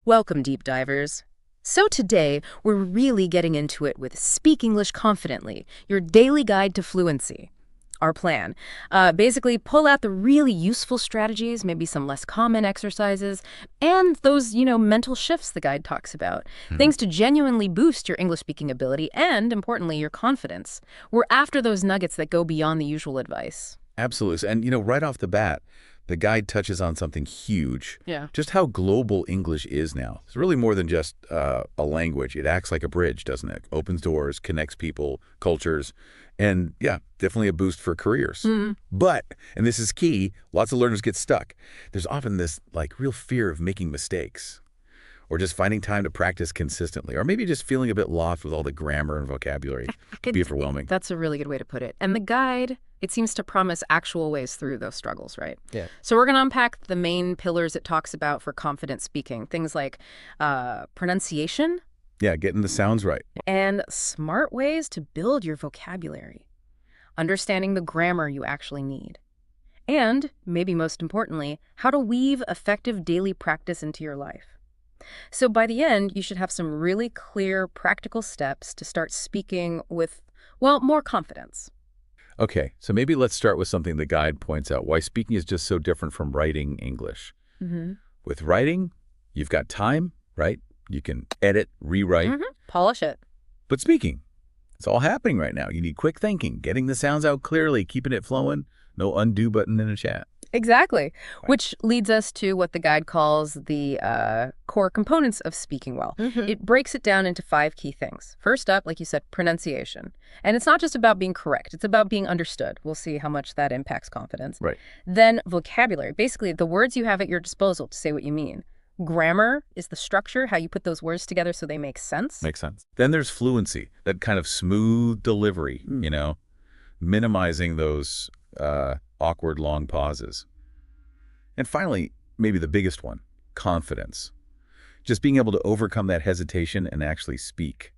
Welcome, deep divers. So today, we're really getting into it with Speak English Confidently, your daily guide to fluency. Our plan. Basically, pull out the really useful strategies, maybe some less common exercises, and those, mental shifts the guide talks about. Hmm. Things to genuinely boost your English speaking ability and, importantly, your confidence. We're after those nuggets that go beyond the usual advice. Absolutely. And, right off the bat, the guide touches on something huge. Yeah. Just how global English is now. It's really more than just a language. It acts like a bridge, doesn't it? Opens doors, connects people, cultures, and yeah, definitely a boost for careers. But, and this is key, lots of learners get stuck. There's often this real fear of making mistakes or just finding time to practice consistently, or maybe just feeling a bit lost with all the grammar and vocabulary. It can be overwhelming. That's a really good way to put it. And the guide, it seems to promise actual ways through those struggles, right? Yeah. So we're going to unpack the main pillars it talks about for confident speaking. Things like pronunciation Yeah, getting the sounds right. and smart ways to build your vocabulary. Understanding the grammar you actually need. And, maybe most importantly, how to weave effective daily practice into your life. So by the end, you should have some really clear, practical steps to start speaking with, well, more confidence. Okay, so maybe let's start with something the guide points out, why speaking is just so different from writing English. Mm-hmm. With writing, you've got time, right? You can edit, rewrite. Polish it. But speaking, it's all happening right now. You need quick thinking, getting the sounds out clearly, keeping it flowing, no undo button in a chat. Exactly. Which leads us to what the guide calls the core components of speaking well. It breaks it down into 5 key things. First up, like you said, pronunciation. And it's not just about being correct. It's about being understood. We'll see how much that impacts confidence. Right. Then vocabulary, basically the words you have at your disposal to say what you mean. Grammar is the structure, how you put those words together so they make sense. Makes sense. Then there's fluency, that kind of smooth delivery, minimizing those awkward long pauses. And finally, maybe the biggest one, confidence. Just being able to overcome that hesitation and actually speak.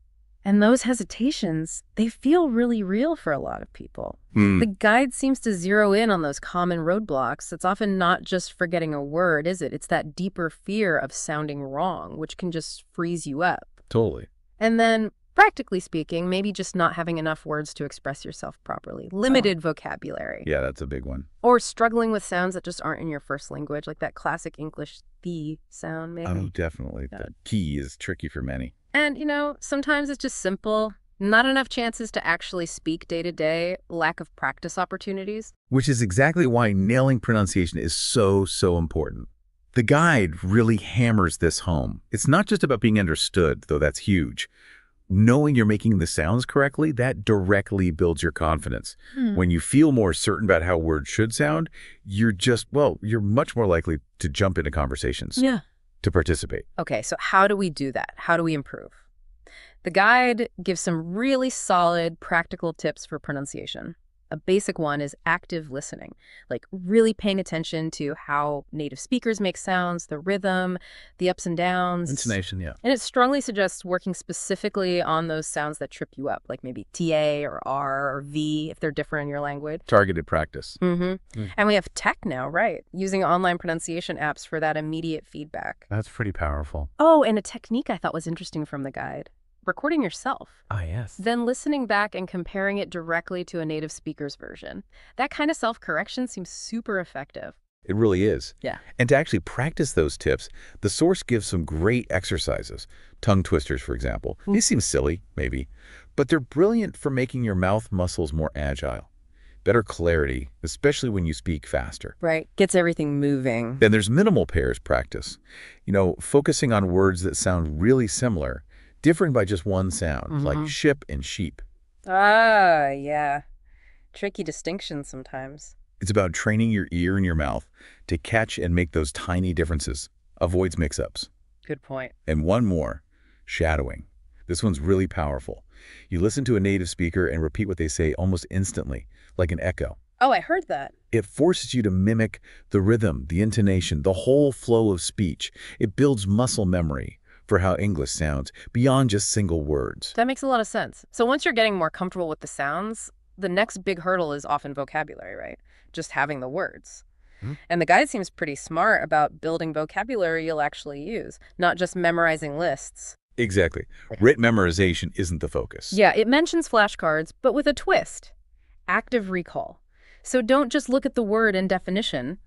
And those hesitations, they feel really real for a lot of people. The guide seems to zero in on those common roadblocks. It's often not just forgetting a word, is it? It's that deeper fear of sounding wrong, which can just freeze you up. Totally. And then, practically speaking, maybe just not having enough words to express yourself properly. Limited vocabulary. Yeah, that's a big one. Or struggling with sounds that just aren't in your first language, like that classic English "the" sound, maybe. Oh, definitely. The key is tricky for many. And, sometimes it's just simple. Not enough chances to actually speak day to day, lack of practice opportunities. Which is exactly why nailing pronunciation is so, so important. The guide really hammers this home. It's not just about being understood, though that's huge. Knowing you're making the sounds correctly, that directly builds your confidence. When you feel more certain about how words should sound, you're much more likely to jump into conversations, to participate. Okay, so how do we do that? How do we improve? The guide gives some really solid practical tips for pronunciation. A basic one is active listening, like really paying attention to how native speakers make sounds, the rhythm, the ups and downs. Intonation, yeah. And it strongly suggests working specifically on those sounds that trip you up, like maybe TA or R or V if they're different in your language. Targeted practice. And we have tech now, right? Using online pronunciation apps for that immediate feedback. That's pretty powerful. Oh, and a technique I thought was interesting from the guide. Recording yourself. Ah, yes. Then listening back and comparing it directly to a native speaker's version. That kind of self-correction seems super effective. It really is. Yeah. And to actually practice those tips, the source gives some great exercises. Tongue twisters, for example. They seem silly, maybe, but they're brilliant for making your mouth muscles more agile. Better clarity, especially when you speak faster. Right. Gets everything moving. Then there's minimal pairs practice. Focusing on words that sound really similar, different by just one sound, like ship and sheep. Ah, yeah. Tricky distinction sometimes. It's about training your ear and your mouth to catch and make those tiny differences. Avoids mix-ups. Good point. And one more, shadowing. This one's really powerful. You listen to a native speaker and repeat what they say almost instantly, like an echo. Oh, I heard that. It forces you to mimic the rhythm, the intonation, the whole flow of speech. It builds muscle memory for how English sounds beyond just single words. That makes a lot of sense. So once you're getting more comfortable with the sounds, the next big hurdle is often vocabulary, right? Just having the words. And the guide seems pretty smart about building vocabulary you'll actually use, not just memorizing lists. Exactly. Writ memorization isn't the focus. Yeah, it mentions flashcards, but with a twist. Active recall. So don't just look at the word and definition.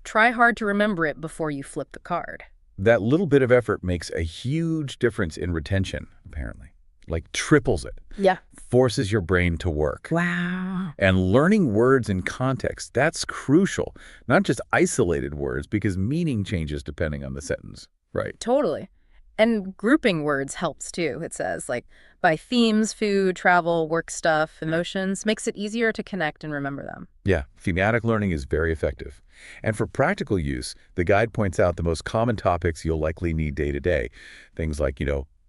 Try hard to remember it before you flip the card. That little bit of effort makes a huge difference in retention, apparently. Like triples it. Yeah. Forces your brain to work. Wow. And learning words in context, that's crucial. Not just isolated words, because meaning changes depending on the sentence. Right. Totally. And grouping words helps too, it says, like by themes, food, travel, work stuff, emotions, makes it easier to connect and remember them. Yeah, thematic learning is very effective. And for practical use, the guide points out the most common topics you'll likely need day to day. Things like,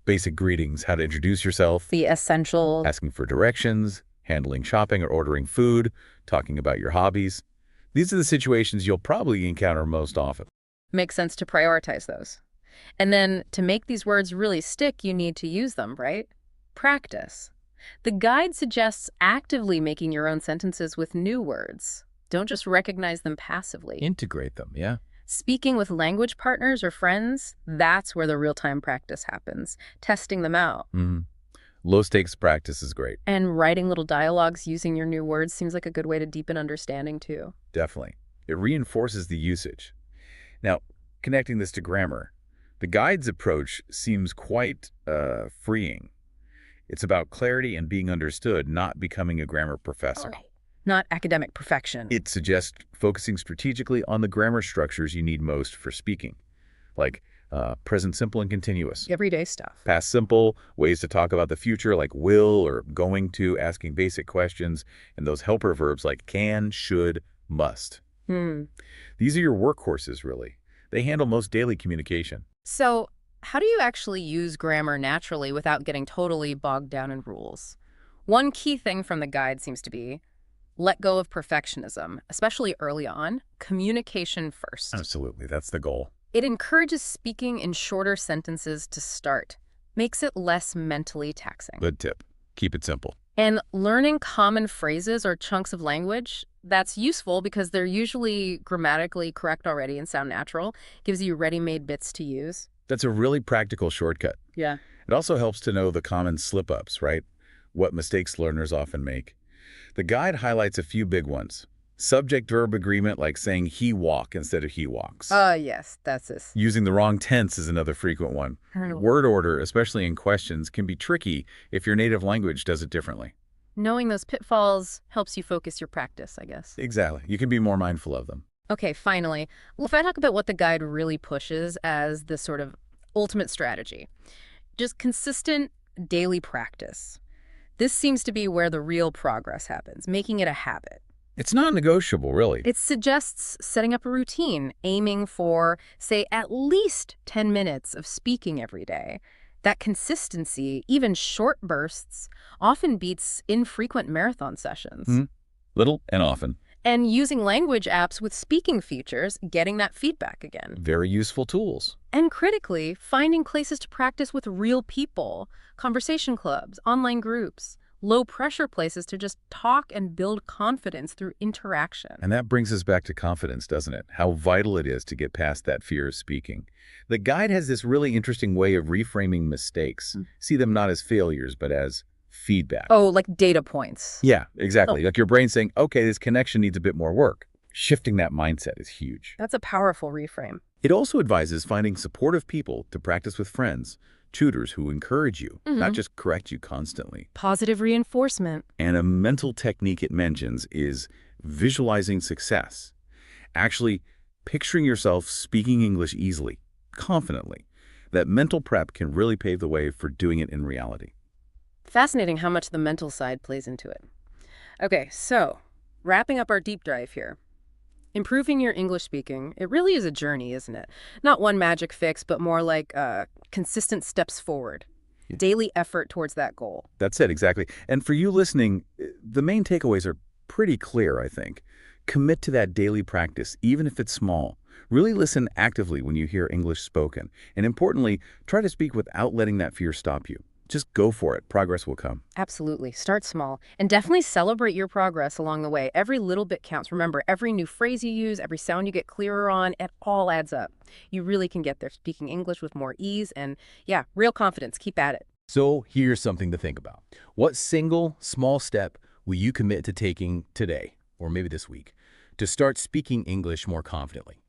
basic greetings, how to introduce yourself, The essential. asking for directions, handling shopping or ordering food, talking about your hobbies. These are the situations you'll probably encounter most often. Makes sense to prioritize those. And then to make these words really stick, you need to use them, right? Practice. The guide suggests actively making your own sentences with new words. Don't just recognize them passively. Integrate them, yeah. Speaking with language partners or friends, that's where the real-time practice happens. Testing them out. Low-stakes practice is great. And writing little dialogues using your new words seems like a good way to deepen understanding, too. Definitely. It reinforces the usage. Now, connecting this to grammar, the guide's approach seems quite freeing. It's about clarity and being understood, not becoming a grammar professor. Right. Not academic perfection. It suggests focusing strategically on the grammar structures you need most for speaking, like present simple and continuous. Everyday stuff. Past simple, ways to talk about the future like will or going to, asking basic questions, and those helper verbs like can, should, must. These are your workhorses, really. They handle most daily communication. So, how do you actually use grammar naturally without getting totally bogged down in rules? One key thing from the guide seems to be let go of perfectionism, especially early on. Communication first. Absolutely, that's the goal. It encourages speaking in shorter sentences to start, makes it less mentally taxing. Good tip. Keep it simple. And learning common phrases or chunks of language, that's useful because they're usually grammatically correct already and sound natural. Gives you ready-made bits to use. That's a really practical shortcut. Yeah. It also helps to know the common slip-ups, right? What mistakes learners often make. The guide highlights a few big ones. Subject-verb agreement, like saying he walk instead of he walks. Yes, that's this. Using the wrong tense is another frequent one. Word order, especially in questions, can be tricky if your native language does it differently. Knowing those pitfalls helps you focus your practice, I guess. Exactly. You can be more mindful of them. Okay, finally, if I talk about what the guide really pushes as the sort of ultimate strategy, just consistent daily practice. This seems to be where the real progress happens, making it a habit. It's not negotiable, really. It suggests setting up a routine, aiming for, say, at least 10 minutes of speaking every day. That consistency, even short bursts, often beats infrequent marathon sessions. Little and often. And using language apps with speaking features, getting that feedback again. Very useful tools. And critically, finding places to practice with real people, conversation clubs, online groups, low-pressure places to just talk and build confidence through interaction. And that brings us back to confidence, doesn't it? How vital it is to get past that fear of speaking. The guide has this really interesting way of reframing mistakes. See them not as failures, but as feedback. Oh, like data points. Yeah, exactly. Like your brain saying, okay, this connection needs a bit more work. Shifting that mindset is huge. That's a powerful reframe. It also advises finding supportive people to practice with friends, tutors who encourage you, not just correct you constantly. Positive reinforcement. And a mental technique it mentions is visualizing success. Actually picturing yourself speaking English easily, confidently. That mental prep can really pave the way for doing it in reality. Fascinating how much the mental side plays into it. Okay, so wrapping up our deep dive here. Improving your English speaking, it really is a journey, isn't it? Not one magic fix, but more like consistent steps forward. Daily effort towards that goal. That's it, exactly. And for you listening, the main takeaways are pretty clear, I think. Commit to that daily practice, even if it's small. Really listen actively when you hear English spoken. And importantly, try to speak without letting that fear stop you. just go for it. Progress will come. Absolutely. Start small and definitely celebrate your progress along the way. Every little bit counts. Remember, every new phrase you use, every sound you get clearer on, it all adds up. You really can get there speaking English with more ease and, yeah, real confidence. Keep at it. So here's something to think about. What single small step will you commit to taking today, or maybe this week, to start speaking English more confidently?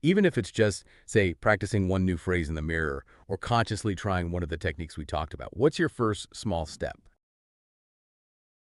Even if it's just, say, practicing one new phrase in the mirror or consciously trying one of the techniques we talked about. What's your first small step?